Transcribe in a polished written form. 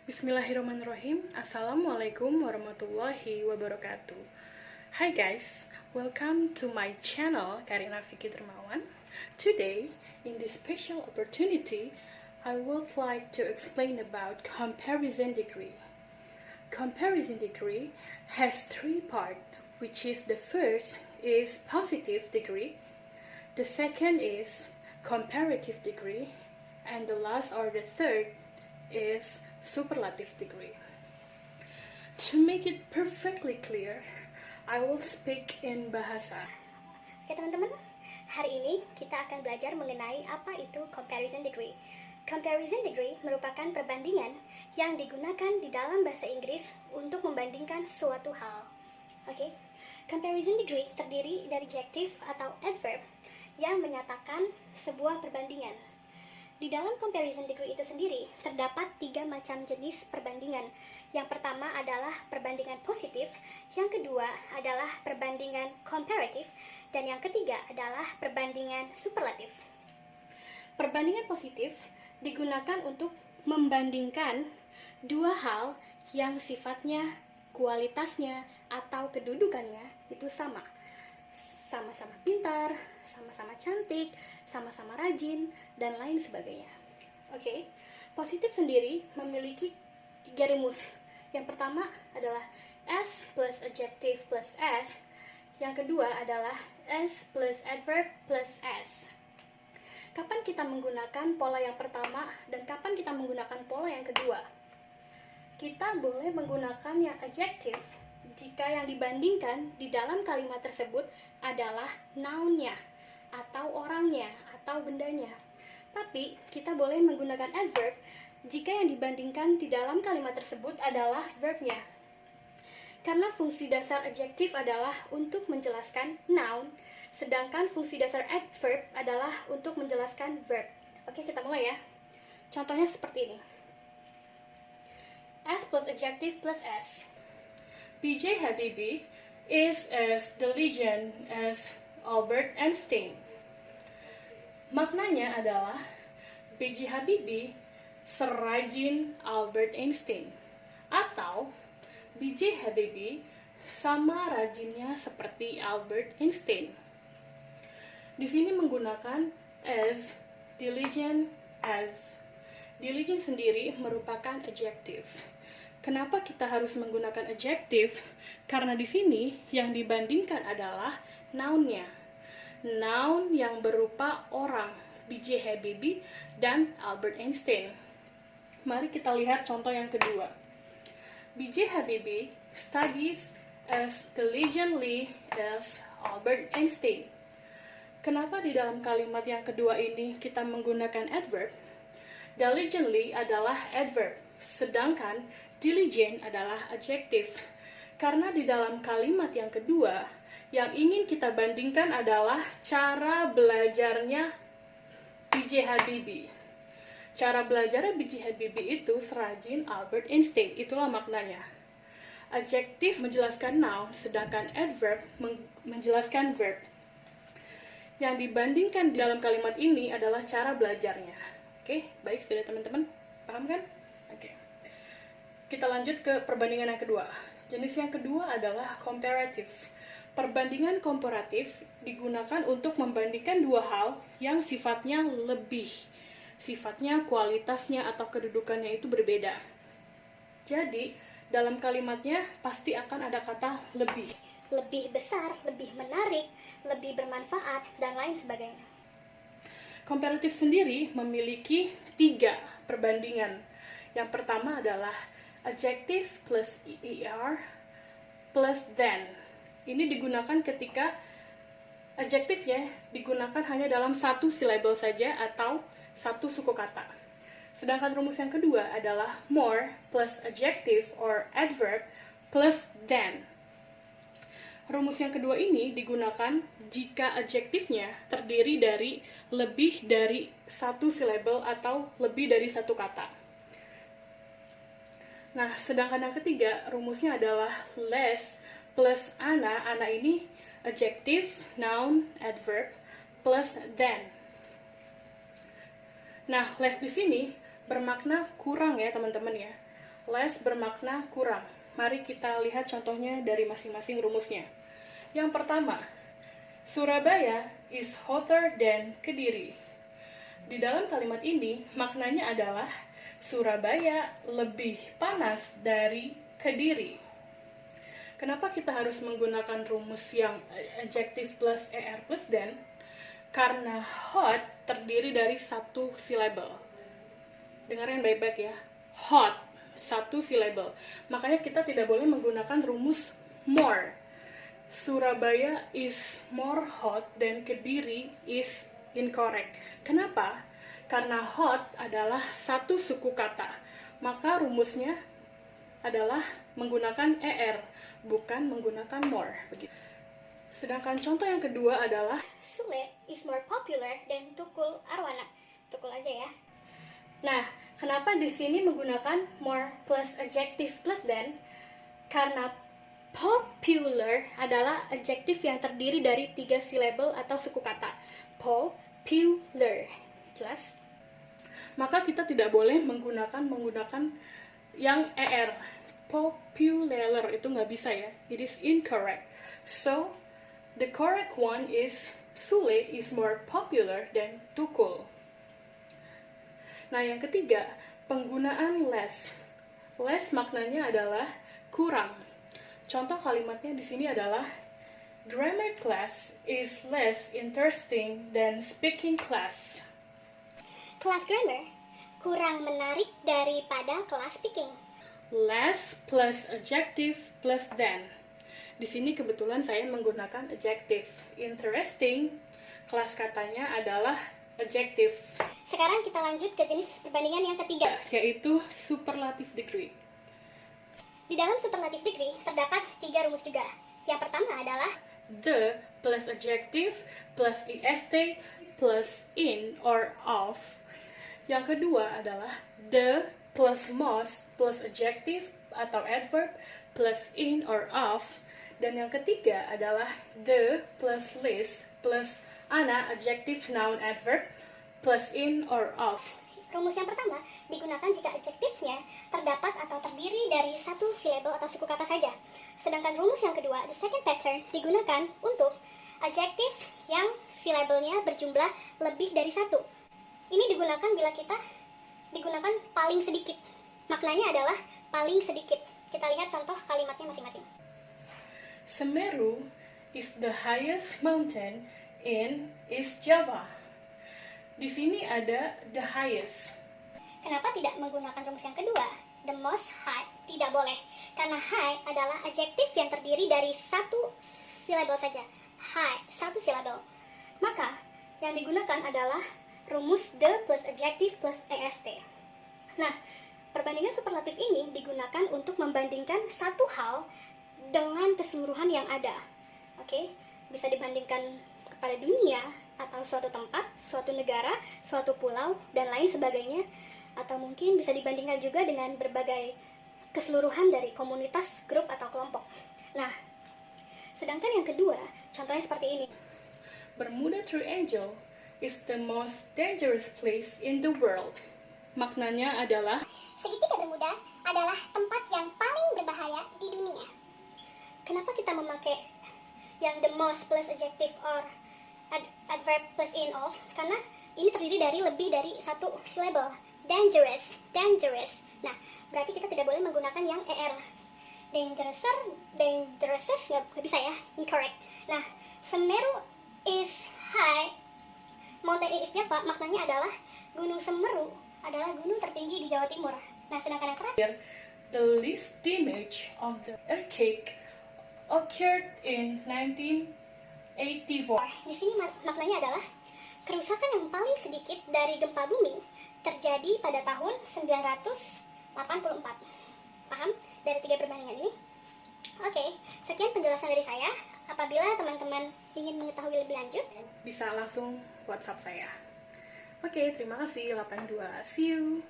Bismillahirrahmanirrahim. Assalamualaikum warahmatullahi wabarakatuh. Hi guys, welcome to my channel Karina Vicky Dermawan. Today, in this special opportunity, I would like to explain about comparison degree. Comparison degree has three parts, which is the first is positive degree, the second is comparative degree, and the last or the third is superlative degree. To make it perfectly clear, I will speak in bahasa. Oke teman-teman, hari ini kita akan belajar mengenai apa itu comparison degree. Comparison degree merupakan perbandingan yang digunakan di dalam bahasa Inggris untuk membandingkan suatu hal. Oke, comparison degree terdiri dari adjective atau adverb yang menyatakan sebuah perbandingan. Di dalam comparison degree itu sendiri, terdapat 3 macam jenis perbandingan. Yang pertama adalah perbandingan positif, yang kedua adalah perbandingan comparative, dan yang ketiga adalah perbandingan superlatif. Perbandingan positif digunakan untuk membandingkan dua hal yang sifatnya, kualitasnya, atau kedudukannya itu sama. Sama-sama pintar, sama-sama cantik, sama-sama rajin, dan lain sebagainya. Oke, positif sendiri memiliki 3 rumus. Yang pertama adalah S plus adjective plus S. Yang kedua adalah S plus adverb plus S. Kapan kita menggunakan pola yang pertama dan kapan kita menggunakan pola yang kedua? Kita boleh menggunakan yang adjective jika yang dibandingkan di dalam kalimat tersebut adalah noun-nya, atau orangnya, atau bendanya. Tapi, kita boleh menggunakan adverb jika yang dibandingkan di dalam kalimat tersebut adalah verbnya. Karena fungsi dasar adjective adalah untuk menjelaskan noun, sedangkan fungsi dasar adverb adalah untuk menjelaskan verb. Oke, kita mulai ya. Contohnya seperti ini. S plus adjective plus S. B.J. Habibie is as diligent as Albert Einstein. Maknanya adalah B.J. Habibie serajin Albert Einstein, atau B.J. Habibie sama rajinnya seperti Albert Einstein. Di sini menggunakan as, diligent as. Diligent sendiri merupakan adjective. Kenapa kita harus menggunakan adjective? Karena di sini yang dibandingkan adalah noun-nya. Noun yang berupa orang, B.J. Habibie dan Albert Einstein. Mari kita lihat contoh yang kedua. B.J. Habibie studies as diligently as Albert Einstein. Kenapa di dalam kalimat yang kedua ini kita menggunakan adverb? Diligently adalah adverb, sedangkan diligent adalah adjective. Karena di dalam kalimat yang kedua, yang ingin kita bandingkan adalah cara belajarnya B.J. Habibie. Cara belajarnya B.J. Habibie itu serajin Albert Einstein. Itulah maknanya. Adjective menjelaskan noun, sedangkan adverb menjelaskan verb. Yang dibandingkan di dalam kalimat ini adalah cara belajarnya. Oke, baik sudah teman-teman? Paham kan? Oke. Kita lanjut ke perbandingan yang kedua. Jenis yang kedua adalah comparative. Perbandingan komparatif digunakan untuk membandingkan dua hal yang sifatnya lebih. Sifatnya, kualitasnya, atau kedudukannya itu berbeda. Jadi, dalam kalimatnya pasti akan ada kata lebih. Lebih besar, lebih menarik, lebih bermanfaat, dan lain sebagainya. Komparatif sendiri memiliki 3 perbandingan. Yang pertama adalah adjective plus er plus than. Ini digunakan ketika adjektifnya digunakan hanya dalam satu silabel saja atau satu suku kata. Sedangkan rumus yang kedua adalah more plus adjective or adverb plus than. Rumus yang kedua ini digunakan jika adjektifnya terdiri dari lebih dari satu silabel atau lebih dari satu kata. Nah, sedangkan yang ketiga, rumusnya adalah less plus ana. Ana ini adjective, noun, adverb, plus than. Nah, less di sini bermakna kurang ya teman-teman ya. Less bermakna kurang. Mari kita lihat contohnya dari masing-masing rumusnya. Yang pertama, Surabaya is hotter than Kediri. Di dalam kalimat ini, maknanya adalah Surabaya lebih panas dari Kediri. Kenapa kita harus menggunakan rumus yang adjective plus er plus than? Karena hot terdiri dari satu syllable. Dengarkan baik-baik ya. Hot, satu syllable. Makanya kita tidak boleh menggunakan rumus more. Surabaya is more hot than Kediri is incorrect. Kenapa? Karena hot adalah satu suku kata. Maka rumusnya adalah menggunakan er, bukan menggunakan more. Begitu. Sedangkan contoh yang kedua adalah Sule is more popular than Tukul Arwana. Tukul aja ya. Nah, kenapa di sini menggunakan more plus adjective plus than? Karena popular adalah adjektif yang terdiri dari 3 syllable atau suku kata. Popular. Jelas? Maka kita tidak boleh menggunakan yang er. Popular itu nggak bisa ya. It is incorrect. So, the correct one is Sule is more popular than Tukul. Nah, yang ketiga, penggunaan less. Less maknanya adalah kurang. Contoh kalimatnya di sini adalah grammar class is less interesting than speaking class. Kelas grammar kurang menarik daripada kelas speaking. Less plus adjective plus than. Di sini kebetulan saya menggunakan adjective. Interesting, kelas katanya adalah adjective. Sekarang kita lanjut ke jenis perbandingan yang ketiga, yaitu superlative degree. Di dalam superlative degree terdapat 3 rumus juga. Yang pertama adalah The plus adjective plus est plus in or of. Yang kedua adalah the plus most plus adjective atau adverb plus in or of. Dan yang ketiga adalah the plus list plus ana adjective noun adverb plus in or of. rumus yang pertama digunakan jika adjektifnya terdapat atau terdiri dari satu syllable atau suku kata saja. Sedangkan rumus yang kedua, the second pattern, digunakan untuk adjektif yang syllable-nya berjumlah lebih dari satu. Ini digunakan bila kita digunakan paling sedikit. Maknanya adalah paling sedikit. Kita lihat contoh kalimatnya masing-masing. Semeru is the highest mountain in East Java. Di sini ada the highest. Kenapa tidak menggunakan rumus yang kedua? The most high. Tidak boleh. Karena high adalah adjektif yang terdiri dari satu syllable saja. High, satu syllable. Maka, yang digunakan adalah rumus the plus adjective plus est. Nah, perbandingan superlatif ini digunakan untuk membandingkan satu hal dengan keseluruhan yang ada. Oke, bisa dibandingkan kepada dunia, atau suatu tempat, suatu negara, suatu pulau, dan lain sebagainya. Atau mungkin bisa dibandingkan juga dengan berbagai keseluruhan dari komunitas, grup, atau kelompok. Nah, sedangkan yang kedua, contohnya seperti ini. Bermuda Triangle is the most dangerous place in the world. Maknanya adalah Segitiga Bermuda adalah tempat yang paling berbahaya di dunia. Kenapa kita memakai yang the most plus adjective or adverb plus in of? Karena ini terdiri dari lebih dari satu syllable. Dangerous, dangerous. Nah, berarti kita tidak boleh menggunakan yang er. Dangerouser, dangerouses nggak bisa ya, incorrect. Nah, Semeru is high, mountain in East Java, maknanya adalah Gunung Semeru adalah gunung tertinggi di Jawa Timur. Nah, sedangkan yang terakhir, the least damage of the earthquake occurred in 1984. Di sini maknanya adalah kerusakan yang paling sedikit dari gempa bumi terjadi pada tahun 984. Paham dari 3 perbandingan ini? Oke, sekian penjelasan dari saya. Apabila teman-teman ingin mengetahui lebih lanjut, bisa langsung WhatsApp saya. Oke, terima kasih 82. See you.